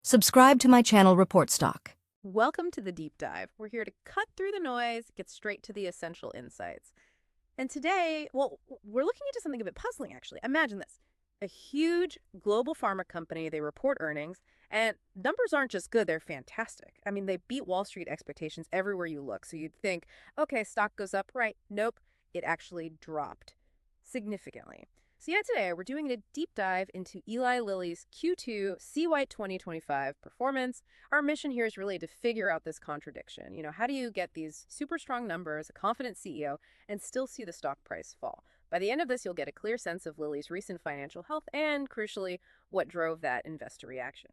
Subscribe to my channel Report Stock. Welcome to the deep dive. We're here to cut through the noise, get straight to the essential insights. And today, we're looking into something a bit puzzling, actually. Imagine this. A huge global pharma company, they report earnings, and numbers aren't just good, they're fantastic. I mean, they beat Wall Street expectations everywhere you look. So you'd think, okay, stock goes up, right? Nope, it actually dropped significantly. So yeah, today we're doing a deep dive into Eli Lilly's Q2 CY 2025 performance. Our mission here is really to figure out this contradiction. How do you get these super strong numbers, a confident CEO, and still see the stock price fall? By the end of this, you'll get a clear sense of Lilly's recent financial health and, crucially, what drove that investor reaction.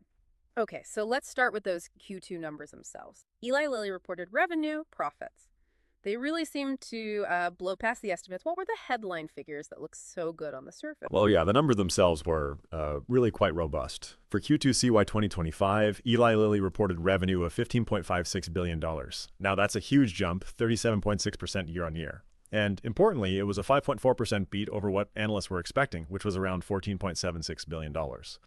Okay, so let's start with those Q2 numbers themselves. Eli Lilly reported revenue, profits. They really seem to blow past the estimates. What were the headline figures that look so good on the surface? Well, yeah, the numbers themselves were really quite robust. For Q2 CY 2025, Eli Lilly reported revenue of $15.56 billion. Now, that's a huge jump, 37.6% year on year. And importantly, it was a 5.4% beat over what analysts were expecting, which was around $14.76 billion.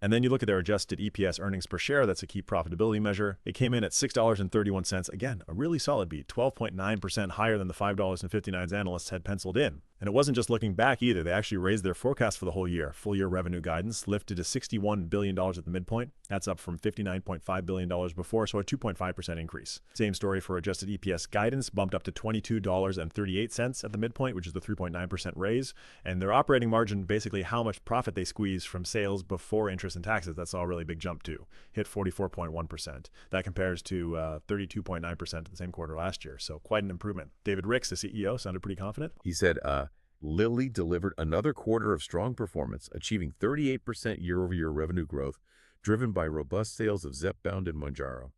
And then you look at their adjusted EPS earnings per share, that's a key profitability measure. It came in at $6.31. Again, a really solid beat, 12.9% higher than the $5.59 analysts had penciled in. And it wasn't just looking back either. They actually raised their forecast for the whole year. Full year revenue guidance lifted to $61 billion at the midpoint. That's up from $59.5 billion before, so a 2.5% increase. Same story for adjusted EPS guidance, bumped up to $22.38 at the midpoint, which is the 3.9% raise. And their operating margin, basically how much profit they squeeze from sales before interest and taxes, that's all a really big jump too. Hit 44.1%. That compares to 32.9% at the same quarter last year. So quite an improvement. David Ricks, the CEO, sounded pretty confident. He said, Lilly delivered another quarter of strong performance, achieving 38% year-over-year revenue growth, driven by robust sales of Zepbound and Mounjaro,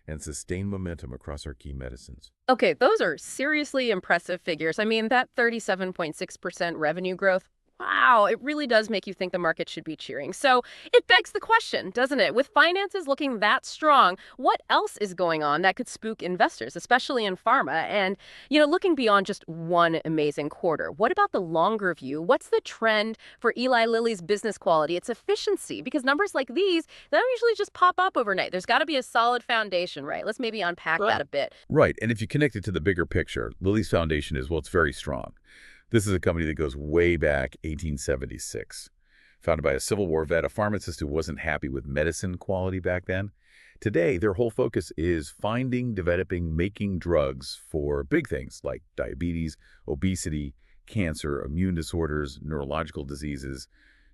and sustained momentum across our key medicines. Okay, those are seriously impressive figures. I mean, that 37.6% revenue growth, wow, it really does make you think the market should be cheering. So it begs the question, doesn't it? With finances looking that strong, what else is going on that could spook investors, especially in pharma? And, looking beyond just one amazing quarter, what about the longer view? What's the trend for Eli Lilly's business quality, its efficiency? Because numbers like these, they don't usually just pop up overnight. There's got to be a solid foundation, right? Let's maybe unpack that a bit. Right, and if you connect it to the bigger picture, Lilly's foundation is, well, it's very strong. This is a company that goes way back, 1876. Founded by a Civil War vet, a pharmacist who wasn't happy with medicine quality back then. Today, their whole focus is finding, developing, making drugs for big things like diabetes, obesity, cancer, immune disorders, neurological diseases,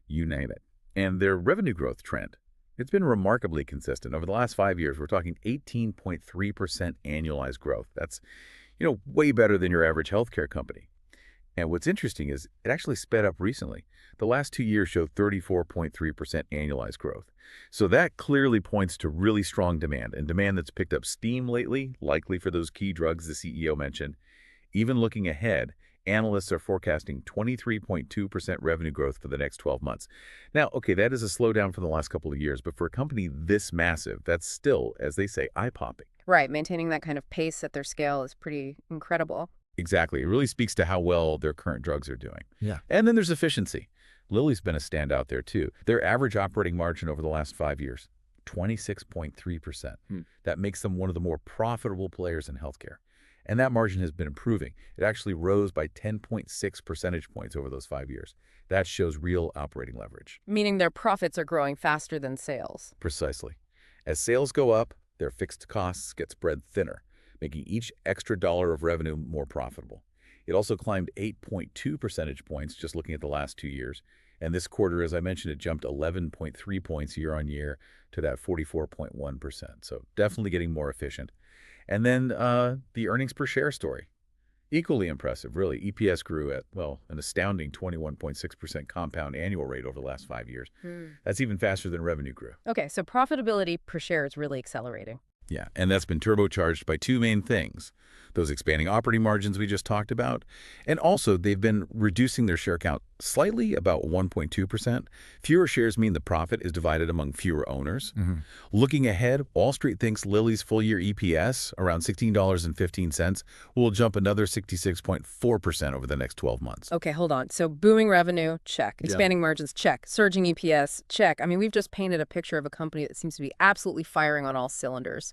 you name it. And their revenue growth trend, it's been remarkably consistent. Over the last 5 years, we're talking 18.3% annualized growth. That's, way better than your average healthcare company. And what's interesting is it actually sped up recently. The last 2 years showed 34.3% annualized growth. So that clearly points to really strong demand, and demand that's picked up steam lately, likely for those key drugs the CEO mentioned. Even looking ahead, analysts are forecasting 23.2% revenue growth for the next 12 months. Now, okay, that is a slowdown from the last couple of years, but for a company this massive, that's still, as they say, eye-popping. Right, maintaining that kind of pace at their scale is pretty incredible. Exactly. It really speaks to how well their current drugs are doing. Yeah. And then there's efficiency. Lilly's been a standout there, too. Their average operating margin over the last 5 years, 26.3%. That makes them one of the more profitable players in healthcare. And that margin has been improving. It actually rose by 10.6 percentage points over those 5 years. That shows real operating leverage. Meaning their profits are growing faster than sales. Precisely. As sales go up, their fixed costs get spread thinner, making each extra dollar of revenue more profitable. It also climbed 8.2 percentage points just looking at the last 2 years. And this quarter, as I mentioned, it jumped 11.3 points year on year to that 44.1%. So definitely getting more efficient. And then the earnings per share story. Equally impressive, really. EPS grew at, an astounding 21.6% compound annual rate over the last 5 years. That's even faster than revenue grew. Okay, so profitability per share is really accelerating. Yeah, and that's been turbocharged by two main things. Those expanding operating margins we just talked about, and also they've been reducing their share count slightly, about 1.2%. Fewer shares mean the profit is divided among fewer owners. Looking ahead, Wall Street thinks Lilly's full-year EPS, around $16.15, will jump another 66.4% over the next 12 months. Okay, hold on. So booming revenue, check. Expanding margins, check. Surging EPS, check. I mean, we've just painted a picture of a company that seems to be absolutely firing on all cylinders,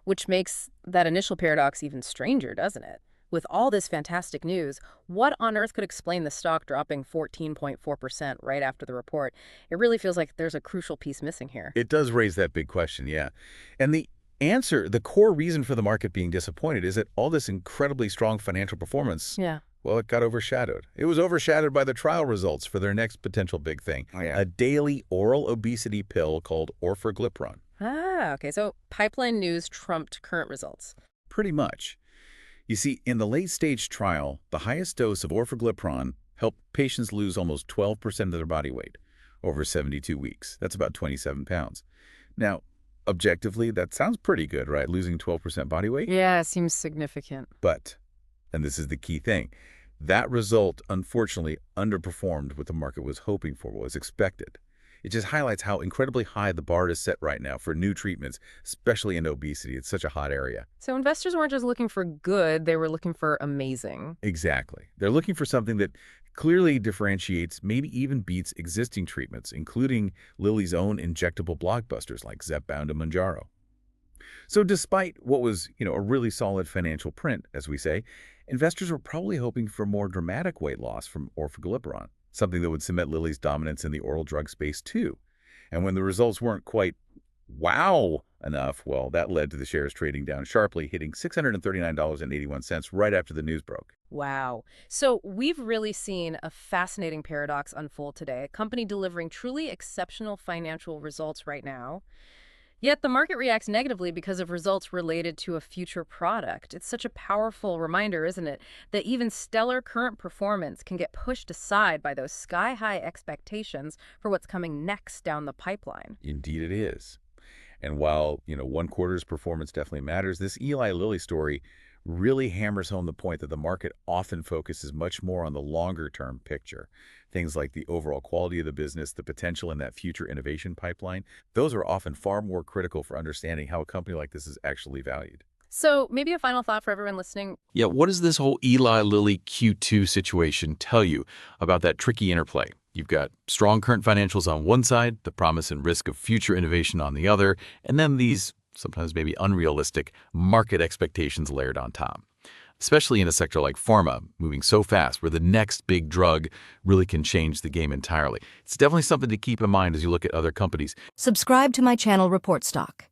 which makes that initial paradox even stranger, doesn't it? With all this fantastic news, what on earth could explain the stock dropping 14.4% right after the report? It really feels like there's a crucial piece missing here. It does raise that big question, yeah. And the answer, the core reason for the market being disappointed is that all this incredibly strong financial performance, well, it got overshadowed. It was overshadowed by the trial results for their next potential big thing, a daily oral obesity pill called orforglipron. Ah, okay. So pipeline news trumped current results. Pretty much. You see, in the late-stage trial, the highest dose of orforglipron helped patients lose almost 12% of their body weight over 72 weeks. That's about 27 pounds. Now, objectively, that sounds pretty good, right? Losing 12% body weight? Yeah, seems significant. But, and this is the key thing, that result unfortunately underperformed what the market was hoping for, what was expected. It just highlights how incredibly high the bar is set right now for new treatments, especially in obesity. It's such a hot area. So investors weren't just looking for good, they were looking for amazing. Exactly. They're looking for something that clearly differentiates, maybe even beats existing treatments, including Lilly's own injectable blockbusters like Zepbound and Mounjaro. So despite what was, a really solid financial print, as we say, investors were probably hoping for more dramatic weight loss from orforglipron, something that would cement Lilly's dominance in the oral drug space too. And when the results weren't quite wow enough, well, that led to the shares trading down sharply, hitting $639.81 right after the news broke. Wow. So we've really seen a fascinating paradox unfold today. A company delivering truly exceptional financial results right now, yet the market reacts negatively because of results related to a future product. It's such a powerful reminder, isn't it, that even stellar current performance can get pushed aside by those sky-high expectations for what's coming next down the pipeline. Indeed it is. And while, one quarter's performance definitely matters, this Eli Lilly story really hammers home the point that the market often focuses much more on the longer-term picture. Things like the overall quality of the business, the potential in that future innovation pipeline, those are often far more critical for understanding how a company like this is actually valued. So maybe a final thought for everyone listening. Yeah, what does this whole Eli Lilly Q2 situation tell you about that tricky interplay? You've got strong current financials on one side, the promise and risk of future innovation on the other, and then these sometimes maybe unrealistic market expectations layered on top. Especially in a sector like pharma, moving so fast, where the next big drug really can change the game entirely. It's definitely something to keep in mind as you look at other companies. Subscribe to my channel Report Stock.